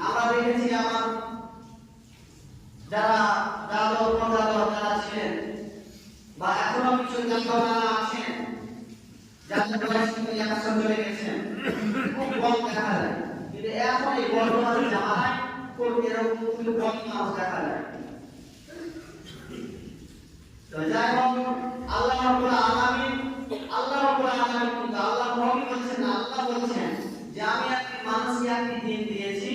আমরা দেখেছি আমার যারা দাদা যারা ছিলেন বা এখনো কিছু যারা আছেন যাদের বয়স কিন্তু 100 চলে গেছেন, খুব কম দেখা যায়। কিন্তু এখন এই বর্তমান জামানায় খুব এরকম কিন্তু কম মানুষ দেখা যায়। তো যাই হোক, আল্লাহ রাব্বুল আলামিন কিন্তু আল্লাহ নবী বলছেন না, আল্লাহ বলছেন যে আমি একটি মানুষকে একটি দিন দিয়েছি,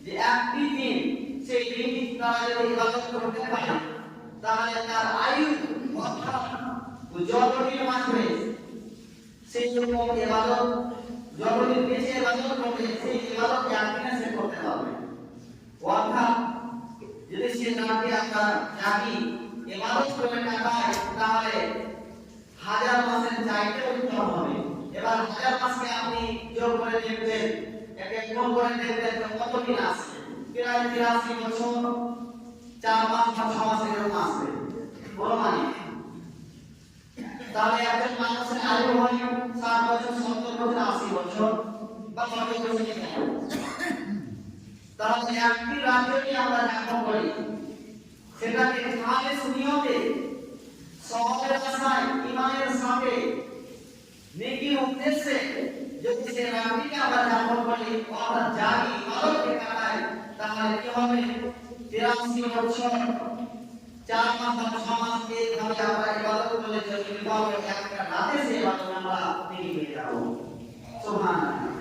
যে একটি দিন সেই দিন তারা যদি ইবাদত করতে পারে তাহলে তার আয়ু যতদিন বাঁচবে সেই রকম ইবাদত, যতদিন বেঁচে ইবাদত করবে সেই ইবাদত একদিনে সে করতে পারবে। অর্থাৎ যদি সে নাকি আপনার নাকি ইবাদত করে টাকায় তাহলে 1000 মাসের চাইতে উত্তম হবে। এবার 1000 মাসকে আপনি যোগ করে দেখবেন, একে গুণ করে দেখবেন কত দিন আসছে, প্রায় 83 বছর 4 মাস বা 6 মাস এরকম আসবে বড় মানে। তাহলে একজন মানুষের আয়ু হয় 60 বছর, 70 বছর, 80 বছর বা 90 বছর। তাহলে একটি রাজ্যকে আমরা যাপন করি, সেটাকে খালেস নিয়তে সওয়াবের আশায় ঈমানের সাথে নেকির উদ্দেশ্যে যদি সে রাত্রিকে আমরা যাপন করি, অর্থাৎ জাগি ইবাদতকে কাটাই, তাহলে কি হবে? 83 বছর 4 মাস বা 6 মাস এইভাবে আমরা ইবাদত করলে যদি পাবো, একটা রাতে সে ইবাদত আমরা নেকি পেয়ে যাবো। সুবহানাল্লাহ।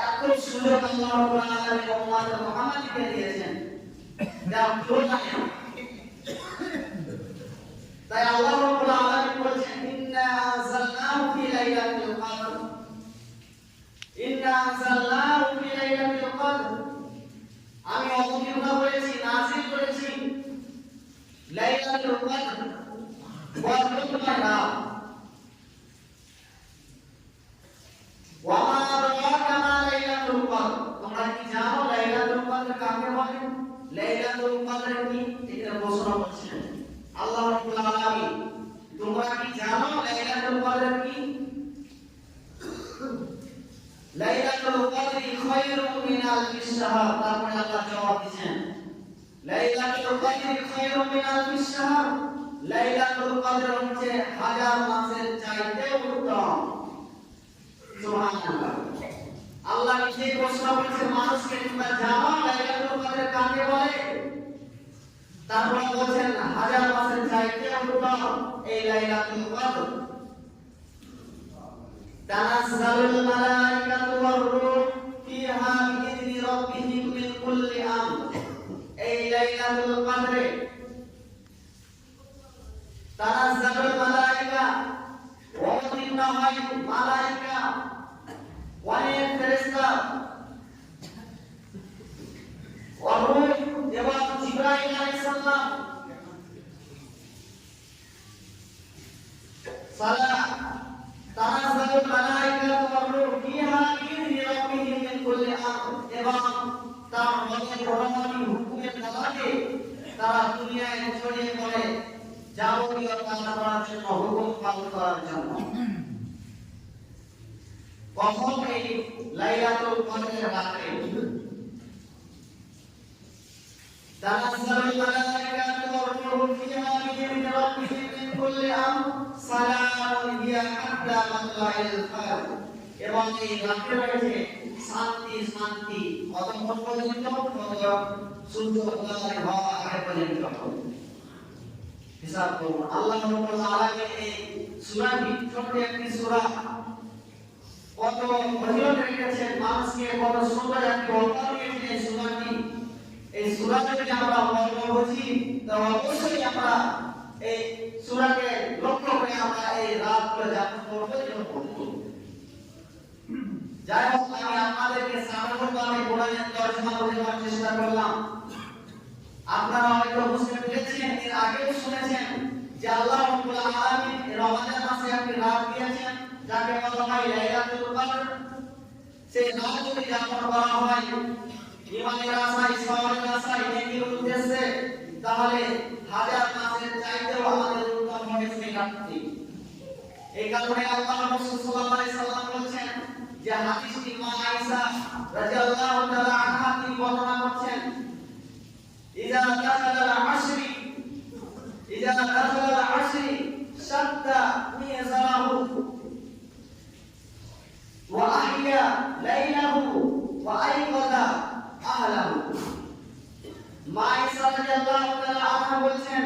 এত সুযোগ আল্লাহ রাব্বুল আলামিন উম্মত মুহাম্মাদকে দিয়েছেন যা কেউ জানে না। তাই আল্লাহ রাব্বুল আলামিন বলেছেন ইন্না আনজালনাহু ফি লাইলাতুল কদর, ইন্না আনজালনাহু ফি লাইলাতুল কদর, আমি অবতীর্ণ করেছি, নাযিল করেছি লাইলাতুল কদর, বরকতময় রাত। ওয়া মা আদরাকা মা লাইলাতুল কদর, তোমরা কি জানো লাইলাতুল কদর কাকে বলে? লাইলাতুল কদর কি? এটা ঘোষণা করছেন আল্লাহ রাব্বুল আলামিন। তোমরা কি জানো লাইলাতুল কদর কি? লাইলাতুল কদরি খায়রুম মিন আলফিশ শাহর। তারপরে আল্লাহ জবাব দিয়েছেন লাইলাতুল কদরি খায়রুম মিন আলফিশ শাহর, লাইলাতুল কদর হচ্ছে 1000 মাসের চাইতে উত্তম। সুবহানাল্লাহ। আল্লাহ নিজেই ঘোষণা করেছেন মানুষকে, তোমরা জানো লাইলাতুল কদর কাকে বলে? তারপর বলেন 1000 মাসের চাইতে উত্তম এই লাইলাতুল কদর। তানাজ্জালুল মালাইকাতু ওয়ার রূহ ফিহা বিইذনি রাব্বিহিম মিন কুল্লি আমর। এই লাইলাতুল কদরে তানাজ্জালুল মালাইকা, অবতীর্ণ হয় মালাইকা, অনেক ফেরেশতা, ওয়ার রূহ এবং জিবরাইল আলাইহিস সালাম, সালাম তানাজ্জালুল মালাইকাতু ওয়ার রূহ ফিহা বিইذনি রাব্বিহিম মিন কুল্লি আমর, এবং তার রহমানি হুকুমের দ্বারাতে তারা দুনিয়ায় ছড়িয়ে পড়ে যাবতীয় কাজ করার জন্য, হুকুম পালন করার জন্য। কখন? এই লাইলাতুল কদরের রাতে। তানাজ্জালুল মালাইকাতু ওয়ার রূহ ফিহা বিইذনি রাব্বিহিম মিন কুল্লি আমর সালামুন হিয়া হাত্তা মাতলাইল ফাজর, এবং এই রাতে রয়েছে শান্তি শান্তি অতঃপর পর্যন্ত সূর্য উদয় হওয়া আগে পর্যন্ত। হিসাব করুন আল্লাহ রাব্বুল আলামিন এই সূরাটি, ছোট একটি সূরা, কত ফজিলত রেখেছেন, মানুষকে কত সুন্দর একটি অবদান দিয়েছেন এই সূরাটি। এই সূরা যদি আমরা মর্ম বুঝি তাহলে অবশ্যই আমরা এই সূরাকে লক্ষ্য করে আমরা এই রাতগুলো যাপন করব। যাই হোক, আমি আপনাদেরকে সাধারণভাবে কোরআনের তর্জমা বোঝানোর চেষ্টা করলাম। আপনারা হয়তো বুঝতে পেরেছেন, এর আগেও শুনেছেন যে আল্লাহ রাব্বুল আলামিন রমজান মাসে একটি রাত দিয়েছেন যাকে বলা হয় লাইলাতুল কদর। সেই রাত যদি যাপন করা হয় ঈমানের আশায়, সওয়াবের আশায়, নেকির উদ্দেশ্যে, তাহলে 1000 মাসের চাইতেও আমাদের উত্তম হবে সেই রাতটি। এই কারণে আল্লাহ রাসূল সাল্লাল্লাহু আলাইহি সাল্লাম বলেছেন যে হাদিসটি মা আয়েশা রাদিয়াল্লাহু إذا دخل العشر إذا دخل العشر شد مئزره وأحيا ليله وأيقظ أهله। মা ঈসা রাদিয়াল্লাহু তাআলা আনহা বলছেন,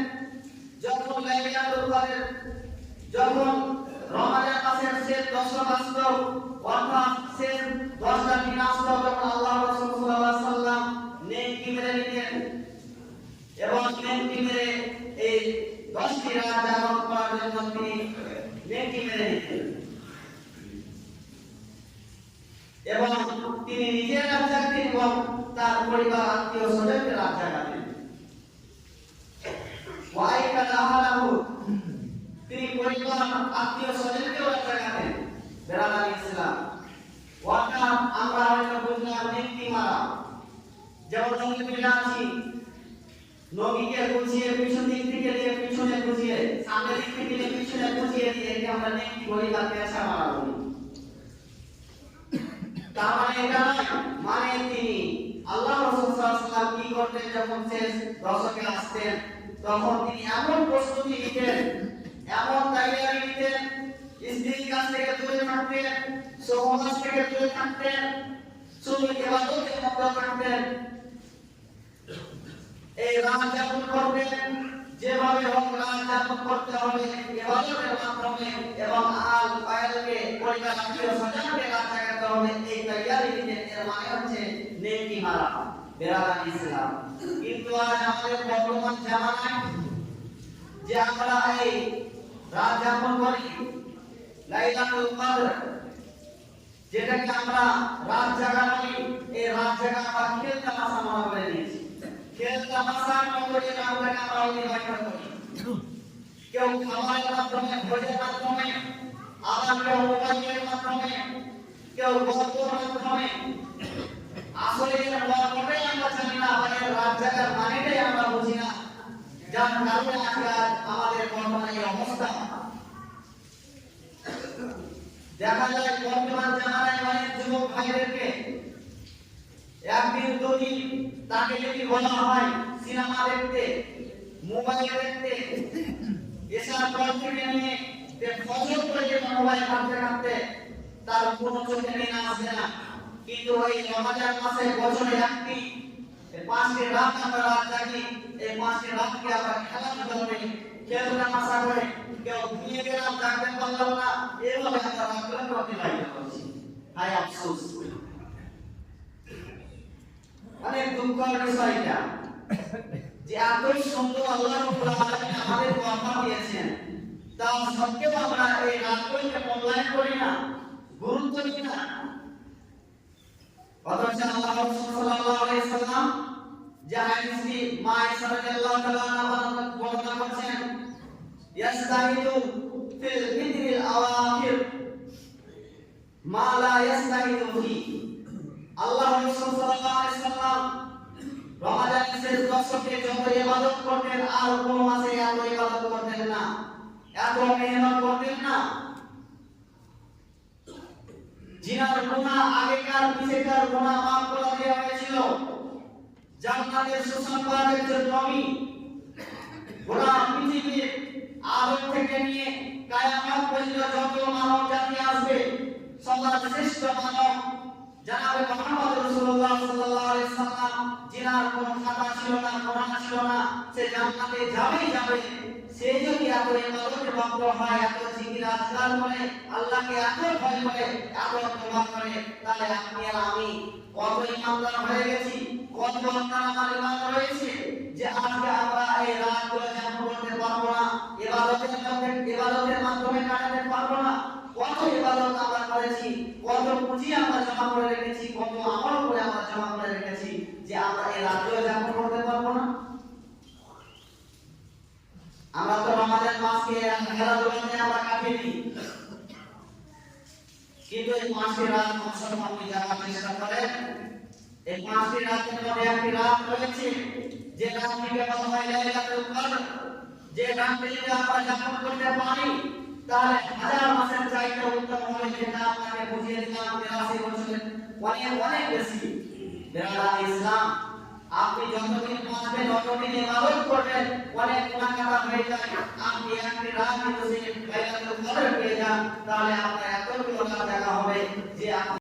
যখন লাইলাতুল কদর, যখন রমজান মাসের শেষ 10 আসত, অর্থাৎ শেষ 10টা দিন আসত, তখন আল্লাহ রাসূল সাল্লাল্লাহু আলাইহি ওয়াসাল্লাম নেকি মেরে নিতেন এবং নেকি মেরে এই 10টি রাত জাগরণ করার জন্য তিনি নেকি মেরে নিতেন এবং তিনি নিজের রাত জাগতেন এবং তার পরিবার আত্মীয় স্বজনকে রাত জাগাতেন। ওয়াইকাল আহলাহু, তিনি পরিবার আত্মীয় স্বজনকে রাত জাগাতেন। বেরাদার ইসলাম ওয়াকা আমরা হয়তো বুঝলাম নেকি মারা, যেমন নবী বিনা আছি, নবীকে বুঝিয়ে পিছন দিক থেকে দিয়ে পিছনে বুঝিয়ে, সামনে দিক থেকে দিয়ে পিছনে বুঝিয়ে দিয়ে একে আমরা নেকি বলি বা পেশা মারা বলি। তার মানে এটা মানে তিনি আল্লাহ রাসূল সাল্লাল্লাহু আলাইহি ওয়াসাল্লাম কি করতেন, যখন শেষ দশকে আসতেন তখন তিনি এমন প্রস্তুতি নিতেন, এমন তৈরি নিতেন, স্ত্রীর কাছ থেকে দূরে থাকতেন, সমাজ থেকে দূরে থাকতেন, শুধু ইবাদতে মগ্ন থাকতেন, এই রাত যাপন করতেন যেভাবে হোক রাত যাপন করতে হবে ইবাদতের মাধ্যমে এবং আল ফায়লকে পরিবার আত্মীয় স্বজনকে রাত জাগাতে হবে, এই তৈরি নিতেন। এর মানে হচ্ছে নেকি মারা। বেরাদার ইসলাম কিন্তু আজ আমাদের বর্তমান জামানায় যে আমরা এই রাত যাপন করি লাইলাতুল কদর, যেটাকে আমরা রাত জাগা বলি, এই রাত জাগা আমরা খেল তামাশা মনে করে নিয়েছি। খেল তামাশার মতো যে রাতটাকে আমরা অতিবাহিত করি, কেউ খাবারের মাধ্যমে, ভোজের মাধ্যমে, আবার কেউ মোবাইলের মাধ্যমে, কেউ গল্পের মাধ্যমে। আসলে এর মর্মটাই আমরা জানি না, আমাদের রাত জাগার মানেটাই আমরা বুঝি না, যার কারণে আজকে আমাদের বর্তমানে এই অবস্থা। দেখা যায় বর্তমান জামানায় অনেক যুবক ভাইদেরকে একদিন দুদিন তাকে যদি বলা হয় সিনেমা দেখতে, মোবাইল দেখতে, এসব পর থেকে নিয়ে ফজর পর্যন্ত মোবাইল ঘাঁটতে ঘাঁটতে তার কোনো চোখে নিয়ে আসে না। কিন্তু ওই রমজান মাসে বছরে একটি 5টি রাত আমরা রাত জাগি, এই 5টি রাতকে আমরা খেলাধুলা করি, খেলাধুলা করে, কেউ ঘুমিয়ে গেলাম, জাগতে পারলাম না, এভাবে আমরা রাতগুলো অতিবাহিত করছি। হায় আফসোস, অনেক দুঃখের বিষয় এটা যে এত সুন্দর আল্লাহ রাব্বুল আলামিন আমাদের কথা দিয়েছেন, তা সত্ত্বেও আমরা এই রাতগুলোকে মূল্যায়ন করি না, গুরুত্ব দিই না। অথচ আল্লাহ রাসূল সাল্লাল্লাহু আলাইহি ওয়াসাল্লাম যে হাদিসটি মা ঈসা রাদিয়াল্লাহু তাআলা আনহা বর্ণনা করেছেন, ইয়াস্তাহিদু ফিল ফিত্রিল আওয়াখির মা লা ইয়াস্তাহিদু ফি। আল্লাহ রাসূল সাল্লাল্লাহু আলাইহি ওয়াসাল্লাম রমজানের শেষ দশকে যত ইবাদত করতেন আর কোন মাসে এত ইবাদত করতেন না, এত মেহনত করতেন না। জিনার গুনাহ আগেকার পিছেকার গুনাহ মাফ করে দেওয়া হয়েছিল, জান্নাতের সুসংবাদের জন্য নবী গোটা পৃথিবীর আদম থেকে নিয়ে কিয়ামত পর্যন্ত যত মানব জাতি আসবে সবার শ্রেষ্ঠ মানব জনাবে মুহাম্মদ রাসূলুল্লাহ সাল্লাল্লাহু আলাইহি সাল্লাম, জিনার কোনো খাতা ছিল না, গুনাহ ছিল না, সে জান্নাতে যাবেই যাবে। সে যদি এত ইবাদতে মগ্ন হয়, এত জিকির আজকার করে, আল্লাহকে এত ভয় করে, এত তওবা করে, তাহলে আপনি আর আমি কত ইমানদার হয়ে গেছি, কত আপনার আমার ইমান রয়েছে যে আজকে আমরা এই রাতগুলো যাপন করতে পারবো না, ইবাদতের মাধ্যমে কাটাতে পারবো না। কত ইবাদত আমরা করেছি, কত পুঁজি আমরা জমা করে রেখেছি, কত আমল করে আমরা জমা করে রেখেছি যে আমরা এই রাতগুলো যাপন করতে পারবো না। আমরা তো রমজান মাসকে খেলাধুলাতে আমরা কাটিয়ে দিই, কিন্তু এই 5টি রাত মুসলমান যারা চেষ্টা করে, এই 5টি রাতের মধ্যে একটি রাত রয়েছে যে রাতটিকে বলা হয় লাইলাতুল কদর। যে রাতটি যদি আমরা যাপন করতে পারি তাহলে 1000 মাসের চাইতে উত্তম হবে, যেটা আপনাকে বুঝিয়ে দিলাম 83 বছরের অনেক অনেক বেশি। বেরাদার ইসলাম, আপনি যতদিন বাঁচবেন ততদিন ইবাদত করবেন, অনেক গুনাহগার হয়ে যায়। আপনি একটি রাত বসে লাইলাতুল কদর পেয়ে যান, তাহলে আপনার এত গুনাহ দেখা হবে যে